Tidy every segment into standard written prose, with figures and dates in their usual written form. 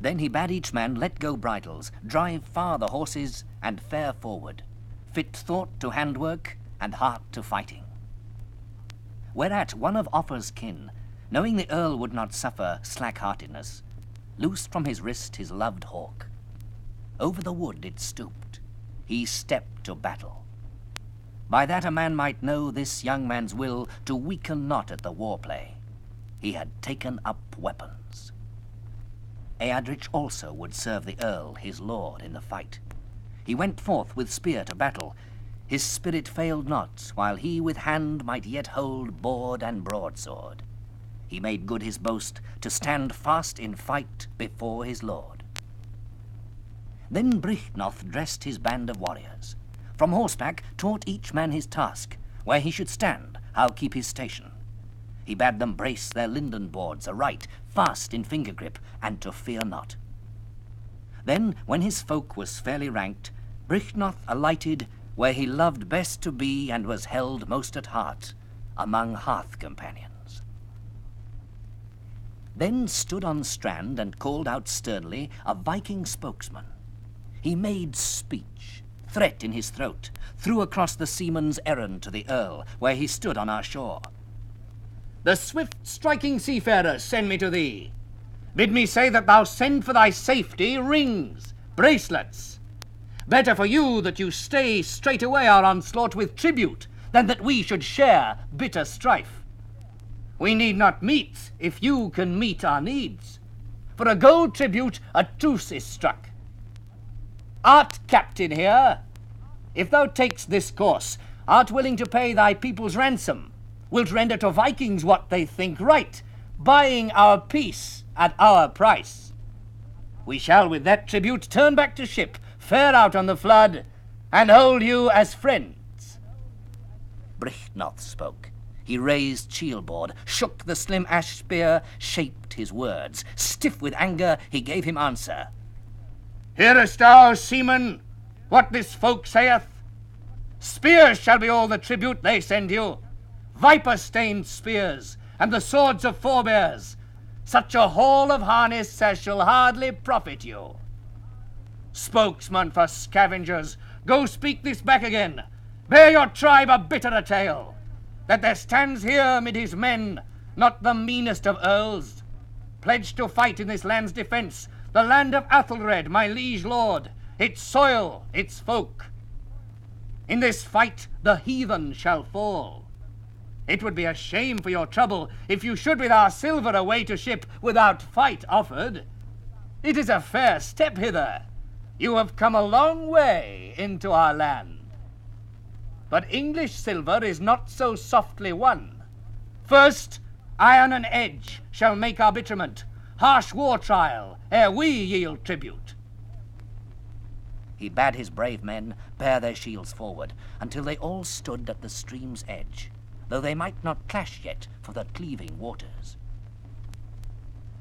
Then he bade each man let go bridles, drive far the horses, and fare forward, fit thought to handwork, and heart to fighting. Whereat one of Offa's kin, knowing the Earl would not suffer slack-heartedness, loosed from his wrist his loved hawk. Over the wood it stooped. He stepped to battle. By that a man might know this young man's will to weaken not at the war-play. He had taken up weapons. Eadrich also would serve the Earl, his lord, in the fight. He went forth with spear to battle. His spirit failed not, while he with hand might yet hold board and broadsword. He made good his boast to stand fast in fight before his lord. Then Brychnoth dressed his band of warriors. From horseback taught each man his task, where he should stand, how keep his station. He bade them brace their linden boards aright, fast in finger grip, and to fear not. Then, when his folk was fairly ranked, Brychnoth alighted where he loved best to be and was held most at heart, among hearth companions. Then stood on strand and called out sternly a Viking spokesman. He made speech, threat in his throat, threw across the seaman's errand to the Earl, where he stood on our shore. The swift striking seafarers send me to thee. Bid me say that thou send for thy safety rings, bracelets. Better for you that you stay straightway our onslaught with tribute, than that we should share bitter strife. We need not meet if you can meet our needs. For a gold tribute a truce is struck. Art captain here? If thou takest this course, art willing to pay thy people's ransom, wilt render to Vikings what they think right, buying our peace at our price. We shall with that tribute turn back to ship, fare out on the flood, and hold you as friends. Brychnoth spoke. He raised shield-board, shook the slim ash spear, shaped his words. Stiff with anger, he gave him answer. Hearest thou, seaman, what this folk saith? Spears shall be all the tribute they send you, viper-stained spears, and the swords of forebears, such a haul of harness as shall hardly profit you. Spokesman for scavengers, go speak this back again. Bear your tribe a bitterer tale, that there stands here mid his men not the meanest of earls, pledged to fight in this land's defence, the land of Athelred, my liege lord, its soil, its folk. In this fight the heathen shall fall. It would be a shame for your trouble if you should with our silver away to ship without fight offered. It is a fair step hither. You have come a long way into our land. But English silver is not so softly won. First, iron and edge shall make arbitrament, harsh war trial, ere we yield tribute. He bade his brave men bear their shields forward, until they all stood at the stream's edge, though they might not clash yet for the cleaving waters.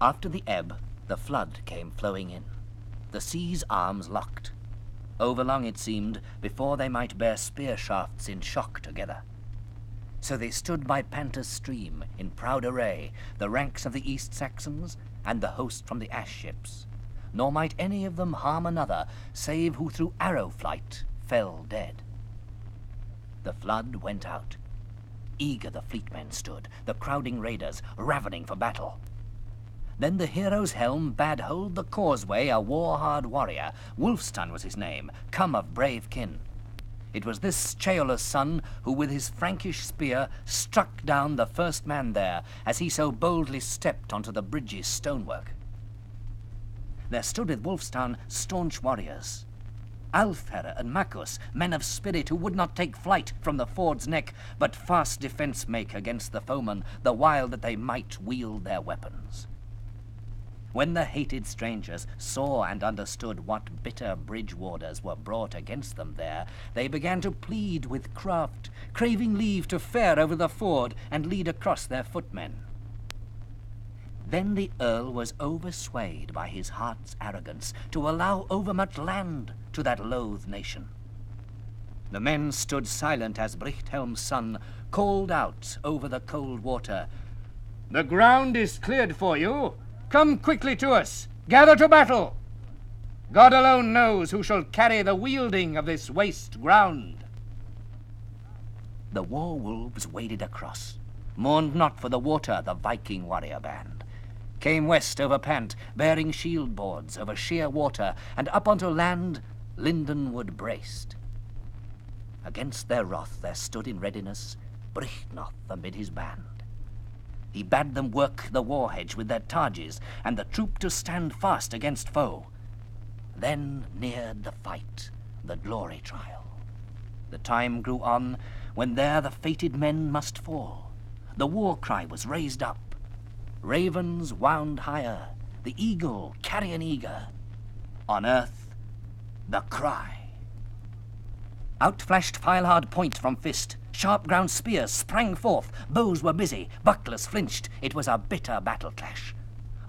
After the ebb, the flood came flowing in, the sea's arms locked. Overlong it seemed before they might bear spear shafts in shock together. So they stood by Panta's stream in proud array, the ranks of the East Saxons and the host from the ash ships, nor might any of them harm another, save who through arrow flight fell dead. The flood went out. Eager the fleetmen stood, the crowding raiders, ravening for battle. Then the hero's helm bade hold the causeway a war-hard warrior. Wulfstan was his name, come of brave kin. It was this Ceola's son who with his Frankish spear struck down the first man there, as he so boldly stepped onto the bridge's stonework. There stood with Wulfstan staunch warriors, Alfhere and Maccus, men of spirit who would not take flight from the ford's neck, but fast defence make against the foeman, the while that they might wield their weapons. When the hated strangers saw and understood what bitter bridge warders were brought against them there, they began to plead with craft, craving leave to fare over the ford and lead across their footmen. Then the Earl was overswayed by his heart's arrogance to allow overmuch land to that loath nation. The men stood silent as Brichthelm's son called out over the cold water, "The ground is cleared for you. Come quickly to us, Gather to battle! God alone knows who shall carry the wielding of this waste ground. The war wolves waded across, mourned not for the water the Viking warrior band, came west over Pant, bearing shield boards over sheer water, and up onto land Lindenwood braced. Against their wrath there stood in readiness Brychnoth amid his band. He bade them work the war hedge with their targes, and the troop to stand fast against foe. Then neared the fight, the glory trial. The time grew on when there the fated men must fall. The war cry was raised up. Ravens wound higher, the eagle carrion eager. On earth, the cry. Out flashed file-hard point from fist. Sharp ground spears sprang forth. Bows were busy, bucklers flinched. It was a bitter battle clash.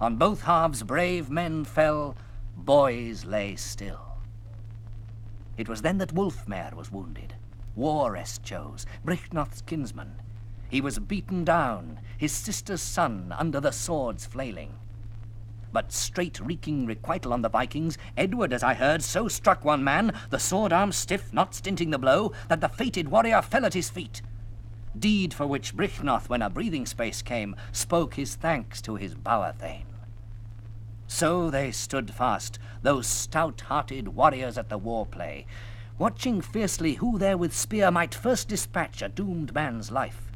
On both halves brave men fell, boys lay still. It was then that Wulfmare was wounded. War rest chose, Brychnoth's kinsman. He was beaten down, his sister's son under the swords flailing. But straight wreaking requital on the Vikings, Edward, as I heard, so struck one man, the sword arm stiff, not stinting the blow, that the fated warrior fell at his feet. Deed for which Brychnoth, when a breathing space came, spoke his thanks to his bower thane. So they stood fast, those stout-hearted warriors at the war play, watching fiercely who there with spear might first dispatch a doomed man's life.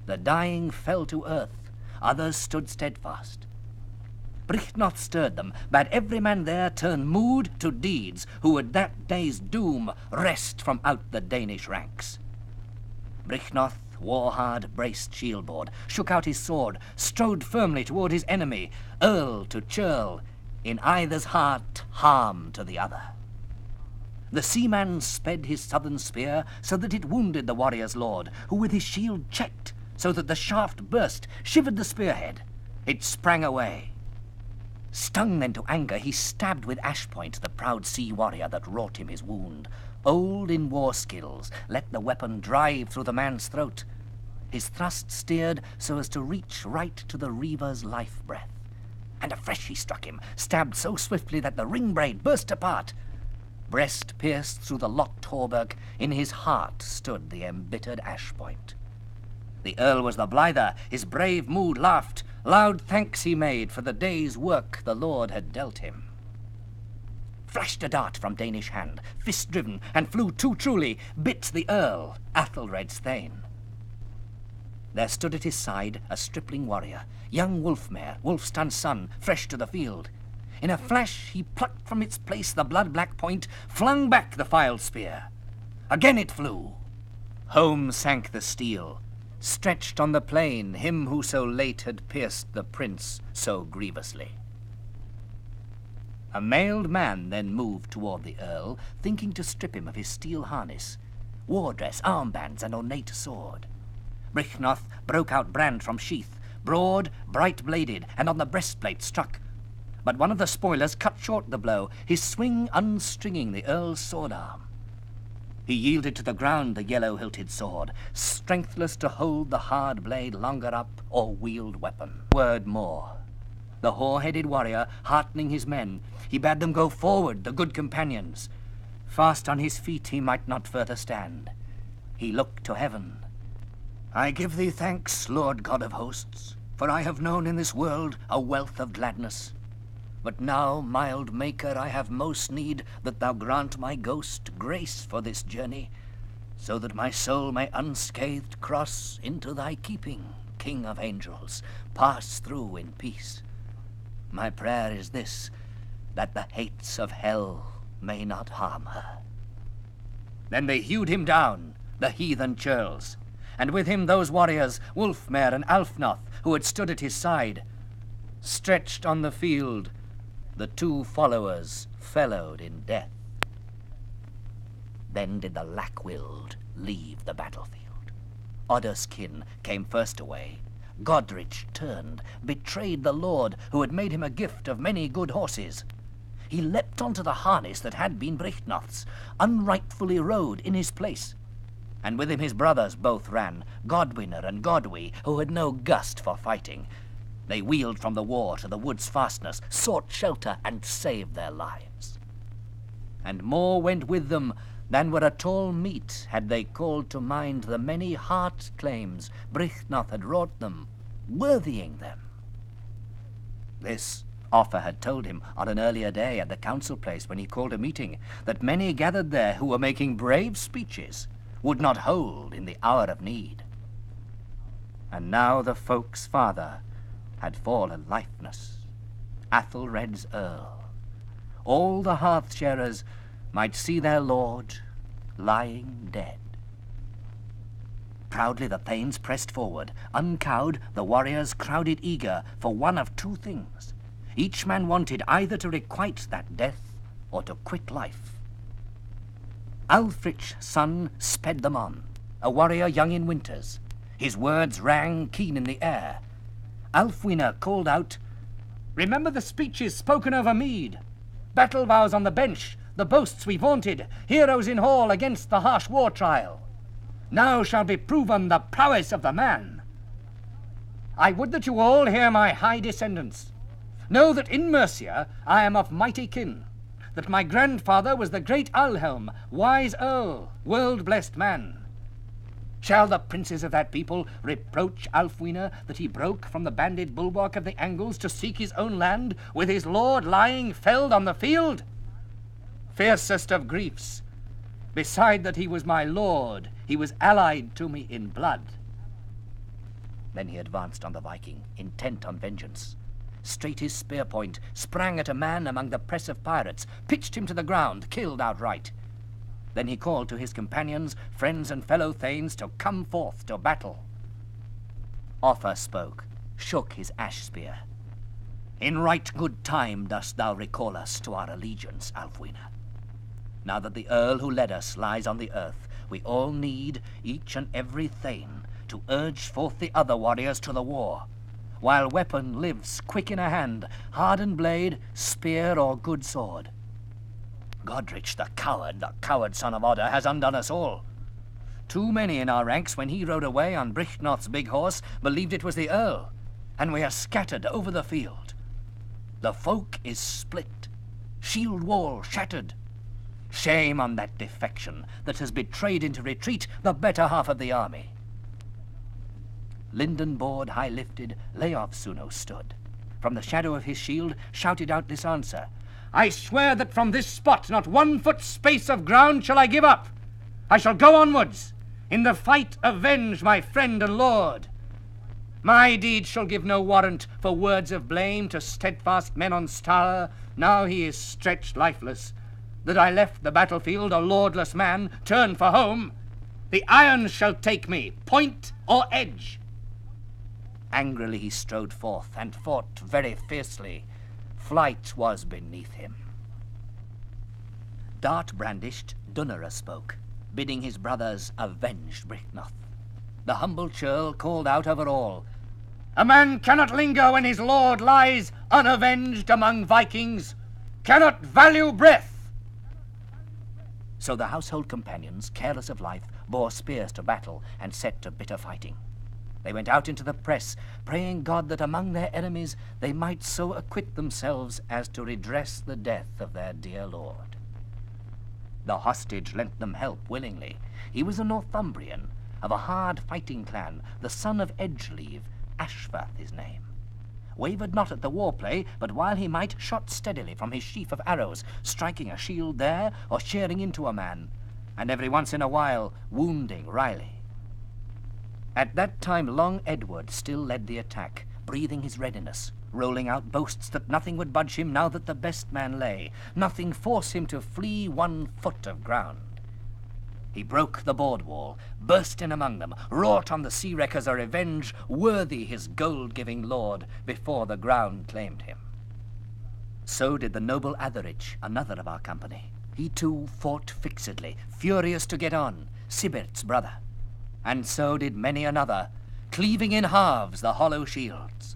The dying fell to earth, others stood steadfast. Brychnoth stirred them, bade every man there turn mood to deeds, who would that day's doom wrest from out the Danish ranks. Brychnoth, war-hard, braced shield-board, shook out his sword, strode firmly toward his enemy, earl to churl, in either's heart harm to the other. The seaman sped his southern spear, so that it wounded the warrior's lord, who with his shield checked, so that the shaft burst, shivered the spearhead. It sprang away. Stung then to anger, he stabbed with ash point the proud sea warrior that wrought him his wound. Old in war skills, let the weapon drive through the man's throat. His thrust steered so as to reach right to the reaver's life breath. And afresh he struck him, stabbed so swiftly that the ring braid burst apart. Breast pierced through the locked hauberk, in his heart stood the embittered ash point. The earl was the blither, his brave mood laughed. Loud thanks he made for the day's work the Lord had dealt him. Flashed a dart from Danish hand, fist-driven, and flew too truly, bit the earl, Athelred's thane. There stood at his side a stripling warrior, young Wulfmare, Wulfstan's son, fresh to the field. In a flash he plucked from its place the blood-black point, flung back the filed spear. Again it flew. Home sank the steel. Stretched on the plain him who so late had pierced the prince so grievously. A mailed man then moved toward the earl, thinking to strip him of his steel harness, war dress, armbands, and ornate sword. Brychnoth broke out brand from sheath, broad, bright-bladed, and on the breastplate struck. But one of the spoilers cut short the blow, his swing unstringing the earl's sword arm. He yielded to the ground the yellow-hilted sword, strengthless to hold the hard blade longer up or wield weapon. Word more. The hoar-headed warrior, heartening his men, he bade them go forward, the good companions. Fast on his feet he might not further stand. He looked to heaven. I give thee thanks, Lord God of hosts, for I have known in this world a wealth of gladness. But now, mild Maker, I have most need that thou grant my ghost grace for this journey, so that my soul may unscathed cross into thy keeping, King of angels, pass through in peace. My prayer is this, that the hates of hell may not harm her. Then they hewed him down, the heathen churls, and with him those warriors, Wulfmare and Alfnoth, who had stood at his side. Stretched on the field, the two followers fellowed in death. Then did the lack-willed leave the battlefield. Odderskin came first away. Godrich turned, betrayed the lord who had made him a gift of many good horses. He leapt onto the harness that had been Brychnoth's, unrightfully rode in his place. And with him his brothers both ran, Godwinner and Godwy, who had no gust for fighting. They wheeled from the war to the wood's fastness, sought shelter, and saved their lives. And more went with them than were at all meet, had they called to mind the many heart claims Brychnoth had wrought them, worthying them. This Offa had told him on an earlier day at the council place when he called a meeting, that many gathered there who were making brave speeches would not hold in the hour of need. And now the folk's father had fallen lifeless, Athelred's earl. All the hearth-sharers might see their lord lying dead. Proudly the thanes pressed forward. Uncowed, the warriors crowded eager for one of two things. Each man wanted either to requite that death or to quit life. Alfric's son sped them on, a warrior young in winters. His words rang keen in the air. Alfwine called out, "Remember the speeches spoken over mead, battle vows on the bench, the boasts we vaunted, heroes in hall against the harsh war trial. Now shall be proven the prowess of the man. I would that you all hear my high descendants. Know that in Mercia I am of mighty kin, that my grandfather was the great Alhelm, wise earl, world-blessed man. Shall the princes of that people reproach Alfwine that he broke from the banded bulwark of the Angles to seek his own land, with his lord lying felled on the field? Fiercest of griefs, beside that he was my lord, he was allied to me in blood." Then he advanced on the Viking, intent on vengeance. Straight his spear point sprang at a man among the press of pirates, pitched him to the ground, killed outright. Then he called to his companions, friends and fellow thanes to come forth to battle. Offa spoke, shook his ash spear. "In right good time dost thou recall us to our allegiance, Alfwine. Now that the earl who led us lies on the earth, we all need, each and every thane, to urge forth the other warriors to the war. While weapon lives quick in a hand, hardened blade, spear, or good sword. Godrich, the coward son of Odda, has undone us all. Too many in our ranks, when he rode away on Brychnoth's big horse, believed it was the earl, and we are scattered over the field. The folk is split, shield wall shattered. Shame on that defection that has betrayed into retreat the better half of the army." Linden board high lifted, Leofsuno stood. From the shadow of his shield shouted out this answer: "I swear that from this spot not 1 foot space of ground shall I give up. I shall go onwards, in the fight avenge my friend and lord. My deed shall give no warrant for words of blame to steadfast men on Stara, now he is stretched lifeless, that I left the battlefield a lordless man, turned for home. The iron shall take me, point or edge." Angrily he strode forth and fought very fiercely. Flight was beneath him. Dart brandished, Dunnera spoke, bidding his brothers avenge Brychnoth. The humble churl called out over all, "A man cannot linger when his lord lies unavenged among Vikings, cannot value breath." So the household companions, careless of life, bore spears to battle and set to bitter fighting. They went out into the press, praying God that among their enemies they might so acquit themselves as to redress the death of their dear lord. The hostage lent them help willingly. He was a Northumbrian, of a hard fighting clan, the son of Edgeleave, Ashvath his name. Wavered not at the war play, but while he might, shot steadily from his sheaf of arrows, striking a shield there, or shearing into a man, and every once in a while wounding wryly. At that time Long Edward still led the attack, breathing his readiness, rolling out boasts that nothing would budge him now that the best man lay, nothing force him to flee 1 foot of ground. He broke the board wall, burst in among them, wrought on the sea wreckers a revenge worthy his gold-giving lord before the ground claimed him. So did the noble Atherich, another of our company. He too fought fixedly, furious to get on, Sibert's brother. And so did many another, cleaving in halves the hollow shields.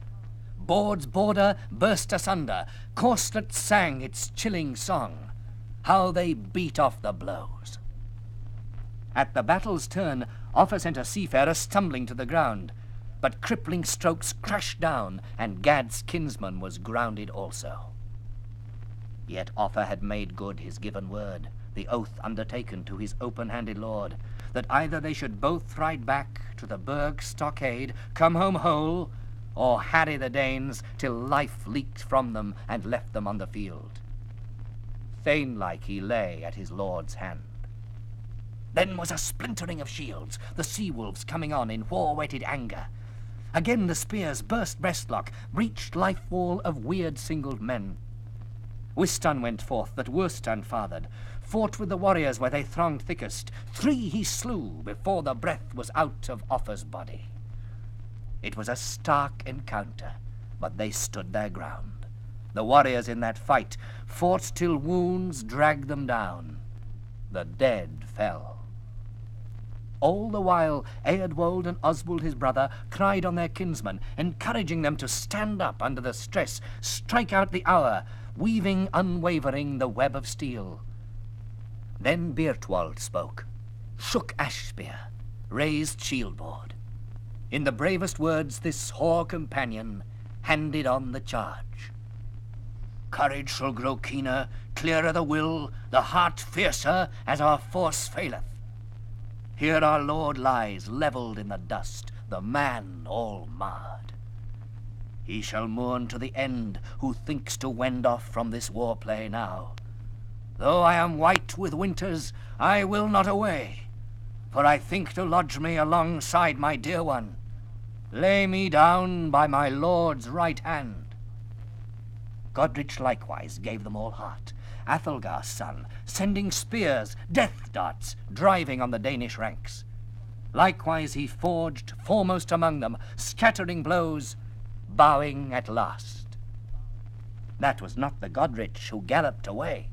Board's border burst asunder, corslet sang its chilling song. How they beat off the blows! At the battle's turn, Offa sent a seafarer stumbling to the ground. but crippling strokes crashed down, and Gad's kinsman was grounded also. Yet Offa had made good his given word, the oath undertaken to his open-handed lord, that either they should both ride back to the Burg stockade, come home whole, or harry the Danes till life leaked from them and left them on the field. Thane-like he lay at his lord's hand. Then was a splintering of shields, the sea-wolves coming on in war-whetted anger. Again the spears burst breastlock, breached life-wall of weird singled men. Wistan went forth, that Worstan fathered, fought with the warriors where they thronged thickest. 3 he slew before the breath was out of Offa's body. It was a stark encounter, but they stood their ground. The warriors in that fight fought till wounds dragged them down. The dead fell. All the while, Eadwold and Oswald his brother cried on their kinsmen, encouraging them to stand up under the stress, strike out the hour, weaving unwavering the web of steel. Then Beertwald spoke, shook ash spear, raised shield-board. In the bravest words this hoar companion handed on the charge. Courage shall grow keener, clearer the will, the heart fiercer as our force faileth. Here our lord lies levelled in the dust, the man all marred. He shall mourn to the end who thinks to wend off from this war play now. Though I am white with winters, I will not away, for I think to lodge me alongside my dear one. Lay me down by my lord's right hand. Godrich likewise gave them all heart, Athelgar's son, sending spears, death darts, driving on the Danish ranks. Likewise he forged foremost among them, scattering blows, bowing at last. That was not the Godrich who galloped away.